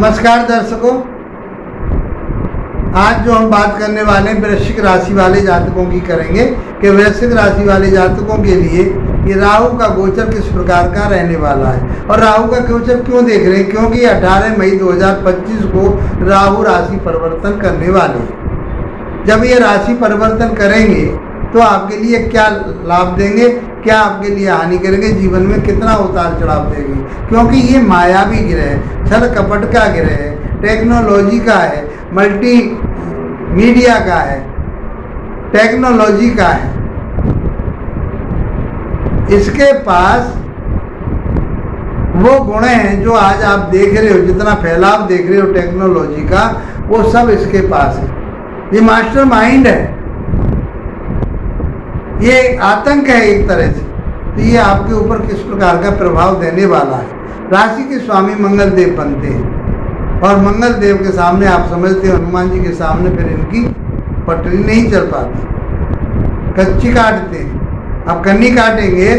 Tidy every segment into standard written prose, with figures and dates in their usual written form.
नमस्कार दर्शकों, आज जो हम बात करने वाले हैं वृश्चिक राशि वाले जातकों की करेंगे कि वृश्चिक राशि वाले जातकों के लिए ये राहु का गोचर किस प्रकार का रहने वाला है। और राहु का गोचर क्यों देख रहे हैं? क्योंकि 18 मई 2025 को राहु राशि परिवर्तन करने वाले हैं। जब ये राशि परिवर्तन करेंगे तो आपके लिए क्या लाभ देंगे, क्या आपके लिए हानि करेंगे, जीवन में कितना उतार चढ़ाव देंगे। क्योंकि ये मायावी ग्रह है, छल कपट का ग्रह है, टेक्नोलॉजी का है, मल्टी मीडिया का है, टेक्नोलॉजी का है। इसके पास वो गुण हैं जो आज आप देख रहे हो, जितना फैलाव देख रहे हो टेक्नोलॉजी का, वो सब इसके पास है। ये मास्टर माइंड है, ये आतंक है एक तरह से। तो ये आपके ऊपर किस प्रकार का प्रभाव देने वाला है। राशि के स्वामी मंगल देव बनते हैं और मंगल देव के सामने आप समझते हो हनुमान जी के सामने फिर इनकी पटरी नहीं चल पाती, कच्ची काटते हैं। अब कन्नी काटेंगे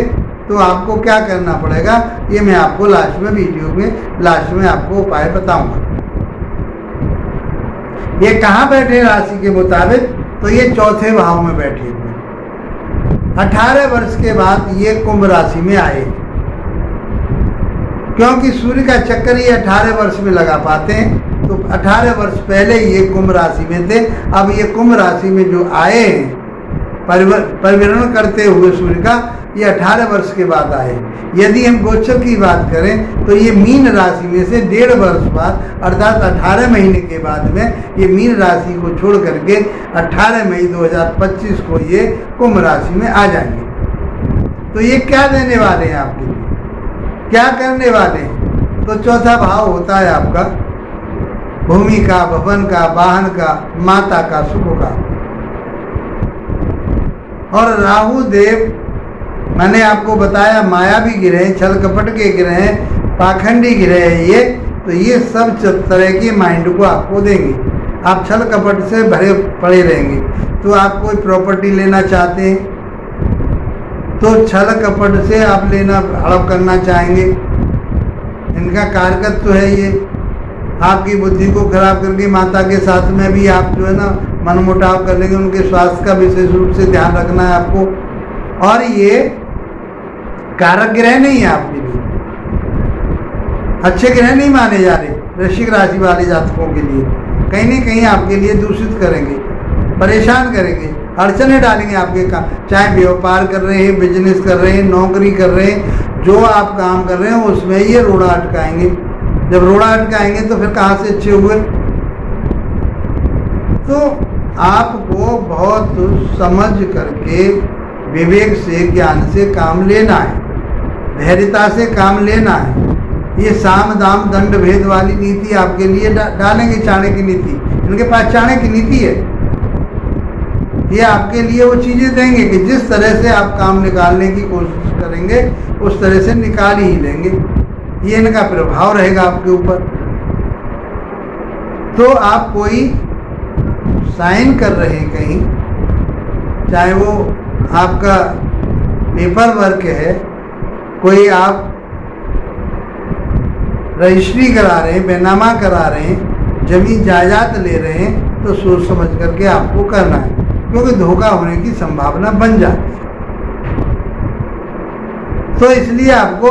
तो आपको क्या करना पड़ेगा, ये मैं आपको लास्ट में वीडियो में लास्ट में आपको उपाय बताऊंगा। ये कहाँ बैठे राशि के मुताबिक, तो ये चौथे भाव में बैठे हुए। 18 वर्ष के बाद ये कुंभ राशि में आए, क्योंकि सूर्य का चक्कर ये 18 वर्ष में लगा पाते हैं। तो 18 वर्ष पहले ये कुंभ राशि में थे। अब ये कुंभ राशि में जो आए हैं परिवर्तन करते हुए सूर्य का, ये 18 वर्ष के बाद आए। यदि हम गोचर की बात करें तो ये मीन राशि में से 1.5 वर्ष बाद, अर्थात 18 महीने के बाद में ये मीन राशि को छोड़ करके 18 मई 2025 को ये कुंभ राशि में आ जाएंगे। तो ये क्या देने वाले हैं आपके लिए, क्या करने वाले हैं? तो चौथा भाव होता है आपका भूमि का, भवन का, वाहन का, माता का, सुख का। और राहु देव मैंने आपको बताया मायावी ग्रह, छल कपट के ग्रह, पाखंडी ग्रह है ये। तो ये सब तरह के माइंड को आपको देंगे। आप छल कपट से भरे पड़े रहेंगे। तो आप कोई प्रॉपर्टी लेना चाहते हैं तो छल कपट से आप लेना हड़प करना चाहेंगे। इनका कारकत्व तो है ये, आपकी बुद्धि को खराब करके माता के साथ में भी आप जो है ना मनमुटाव कर लेंगे। उनके स्वास्थ्य का विशेष रूप से ध्यान रखना है आपको। और ये कारक ग्रह नहीं है आपके लिए, अच्छे ग्रह नहीं माने जा रहे वृश्चिक राशि वाले जातकों के लिए। कहीं ना कहीं आपके लिए दूषित करेंगे, परेशान करेंगे, अड़चने डालेंगे आपके काम। चाहे व्यापार कर रहे हैं, बिजनेस कर रहे हैं, नौकरी कर रहे हैं, जो आप काम कर रहे हैं उसमें ये रोड़ा अटकाएंगे। जब रोड़ा अटकाएंगे तो फिर कहाँ से अच्छे हुए। तो आपको बहुत समझ करके, विवेक से, ज्ञान से काम लेना है, धैर्यता से काम लेना है। ये साम दाम दंड भेद वाली नीति आपके लिए डालेंगे, चाणक्य की नीति। इनके पास चाणक्य की नीति है। ये आपके लिए वो चीजें देंगे कि जिस तरह से आप काम निकालने की कोशिश करेंगे उस तरह से निकाल ही लेंगे। ये इनका प्रभाव रहेगा आपके ऊपर। तो आप कोई साइन कर रहे हैं कहीं, चाहे वो आपका पेपर वर्क है, कोई आप रजिस्ट्री करा रहे हैं, बैनामा करा रहे हैं, जमीन जायदाद ले रहे हैं, तो सोच समझ करके आपको करना है, क्योंकि धोखा होने की संभावना बन जाती है। तो इसलिए आपको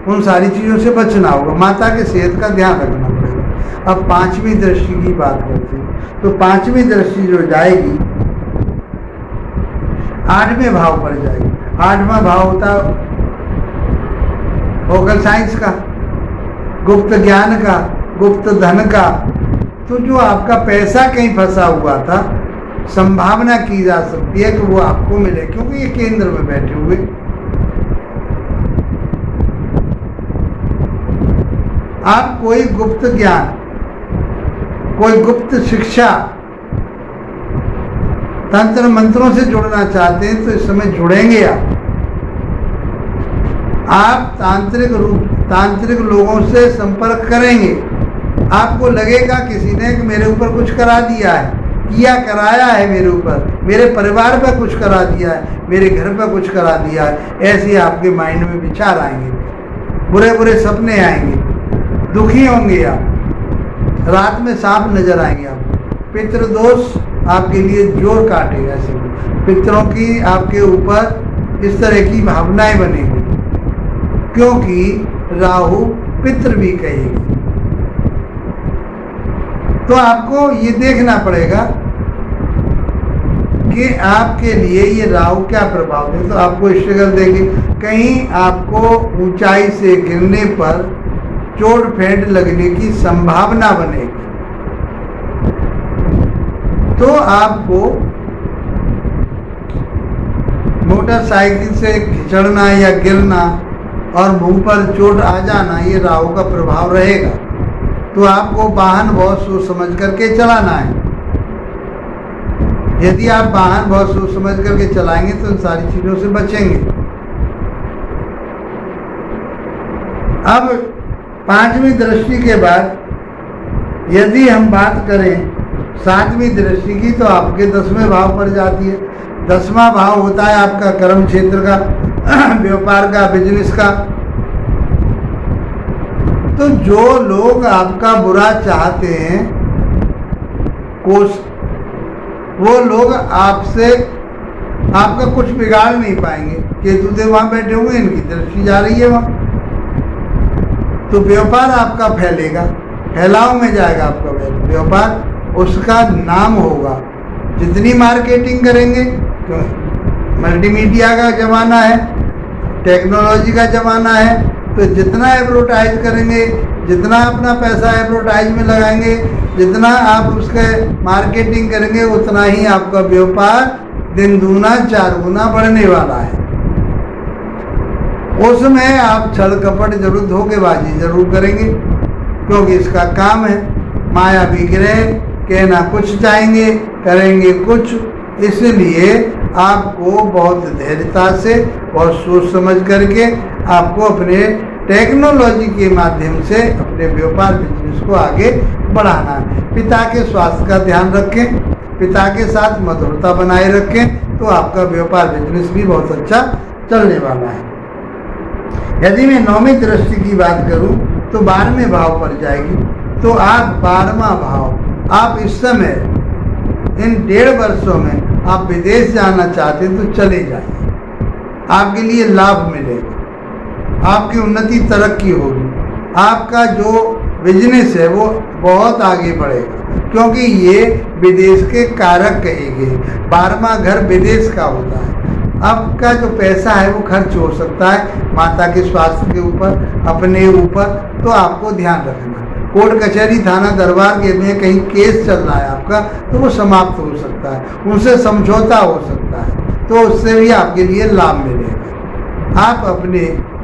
उन सारी चीज़ों से बचना होगा। माता के सेहत का ध्यान रखना पड़ेगा। अब 5वीं दृष्टि की बात करते हैं। तो 5वीं दृष्टि जो जाएगी 8वें भाव पर जाएगी। 8वां भाव होता है वोकल साइंस का, गुप्त ज्ञान का, गुप्त धन का। तो जो आपका पैसा कहीं फंसा हुआ था, संभावना की जा सकती है कि वो आपको मिले, क्योंकि ये केंद्र में बैठे हुए। आप कोई गुप्त ज्ञान, कोई गुप्त शिक्षा, तंत्र मंत्रों से जुड़ना चाहते हैं तो इस समय जुड़ेंगे आप तांत्रिक लोगों से संपर्क करेंगे। आपको लगेगा किसी ने कि मेरे ऊपर कुछ करा दिया है, किया कराया है मेरे ऊपर, मेरे परिवार पर कुछ करा दिया है, मेरे घर पर कुछ करा दिया है। ऐसे आपके माइंड में विचार आएंगे, बुरे बुरे सपने आएंगे, दुखी होंगे आप। रात में सांप नजर आएंगे आपको। पितृदोष आपके लिए जोर काटेगा। ऐसे पितरों की आपके ऊपर इस तरह की भावनाएं बनेगी, क्योंकि राहु पितृ भी कहेगी। तो आपको ये देखना पड़ेगा कि आपके लिए ये राहु क्या प्रभाव दे। तो आपको स्ट्रगल देंगे, कहीं आपको ऊंचाई से गिरने पर चोट फेंट लगने की संभावना बनेगी। तो आपको मोटरसाइकिल से खिंचड़ना या गिरना और मुंह पर चोट आ जाना, ये राहु का प्रभाव रहेगा। तो आपको वाहन बहुत सोच समझ करके चलाना है। यदि आप वाहन बहुत सोच समझ करके चलाएंगे तो इन सारी चीजों से बचेंगे। अब पांचवी दृष्टि के बाद यदि हम बात करें सातवीं दृष्टि की, तो आपके 10वें भाव पर जाती है। 10वां भाव होता है आपका कर्म क्षेत्र का, व्यापार का, बिजनेस का। तो जो लोग आपका बुरा चाहते हैं, वो लोग आपसे आपका कुछ बिगाड़ नहीं पाएंगे। केतुदेव वहां बैठे हुए, इनकी दृष्टि जा रही है वहां। तो व्यापार आपका फैलेगा, फैलाव में जाएगा आपका व्यापार, उसका नाम होगा। जितनी मार्केटिंग करेंगे, तो मल्टीमीडिया का ज़माना है, टेक्नोलॉजी का ज़माना है, तो जितना एडवर्टाइज करेंगे, जितना अपना पैसा एडवर्टाइज में लगाएंगे, जितना आप उसके मार्केटिंग करेंगे, उतना ही आपका व्यापार दिन दूना चार गुना बढ़ने वाला है। उसमें आप छल कपट जरूर, धोखेबाजी जरूर करेंगे, क्योंकि इसका काम है। माया विग्रह, कहना कुछ चाहेंगे, करेंगे कुछ। इसलिए आपको बहुत धैर्यता से, बहुत सोच समझ करके आपको अपने टेक्नोलॉजी के माध्यम से अपने व्यापार बिजनेस को आगे बढ़ाना है। पिता के स्वास्थ्य का ध्यान रखें, पिता के साथ मधुरता बनाए रखें, तो आपका व्यापार बिजनेस भी बहुत अच्छा चलने वाला है। यदि मैं 9वीं दृष्टि की बात करूं तो 12वें भाव पर जाएगी। तो आप 12वां भाव, आप इस समय इन 1.5 वर्षों में आप विदेश जाना चाहते हैं तो चले जाइए, आपके लिए लाभ मिलेगा, आपकी उन्नति तरक्की होगी, आपका जो बिजनेस है वो बहुत आगे बढ़ेगा, क्योंकि ये विदेश के कारक कहे गए। 12वां घर विदेश का होता है। आपका जो पैसा है वो खर्च हो सकता है माता के स्वास्थ्य के ऊपर, अपने ऊपर, तो आपको ध्यान रखना। कोर्ट कचहरी थाना दरबार के में कहीं केस चल रहा है आपका, तो वो समाप्त हो सकता है, उनसे समझौता हो सकता है, तो उससे भी आपके लिए लाभ मिलेगा। आप अपने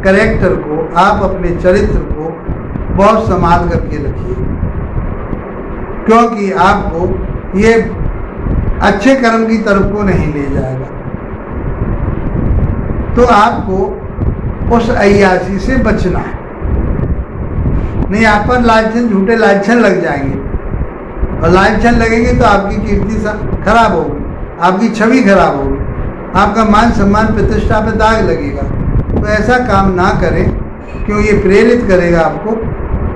कैरेक्टर को, आप अपने चरित्र को बहुत संभाल करके रखिए, क्योंकि आपको ये अच्छे कर्म की तरफ को नहीं ले जाएगा। तो आपको उस अय्याशी से बचना है, नहीं आप पर लालचन, झूठे लालचन लग जाएंगे, और लालचन लगेंगे तो आपकी कीर्ति खराब होगी, आपकी छवि खराब होगी, आपका मान सम्मान प्रतिष्ठा पे दाग लगेगा। तो ऐसा काम ना करें, क्यों ये प्रेरित करेगा आपको।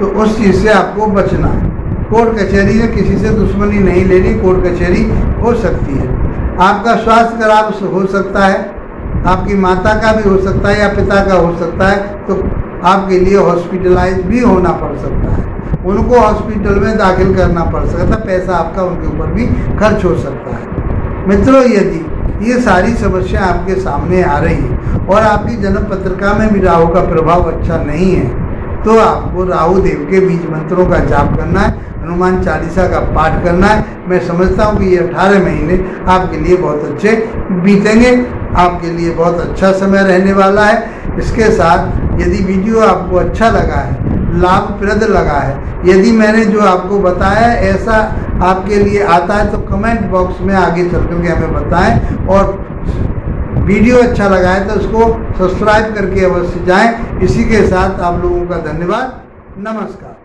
तो उस चीज़ से आपको बचना है। कोर्ट कचहरी में किसी से दुश्मनी नहीं लेनी, कोर्ट कचहरी हो सकती है। आपका स्वास्थ्य खराब हो सकता है, आपकी माता का भी हो सकता है या पिता का हो सकता है, तो आपके लिए हॉस्पिटलाइज भी होना पड़ सकता है, उनको हॉस्पिटल में दाखिल करना पड़ सकता है, पैसा आपका उनके ऊपर भी खर्च हो सकता है। मित्रों, यदि ये सारी समस्या आपके सामने आ रही है और आपकी जन्म पत्रिका में भी राहु का प्रभाव अच्छा नहीं है, तो आपको राहु देव के बीज मंत्रों का जाप करना है, हनुमान चालीसा का पाठ करना है। मैं समझता हूँ कि ये 18 महीने आपके लिए बहुत अच्छे बीतेंगे, आपके लिए बहुत अच्छा समय रहने वाला है। इसके साथ यदि वीडियो आपको अच्छा लगा है, लाभप्रद लगा है, यदि मैंने जो आपको बताया ऐसा आपके लिए आता है, तो कमेंट बॉक्स में आगे चल करके हमें बताएं, और वीडियो अच्छा लगा है तो उसको सब्सक्राइब करके अवश्य जाएं। इसी के साथ आप लोगों का धन्यवाद, नमस्कार।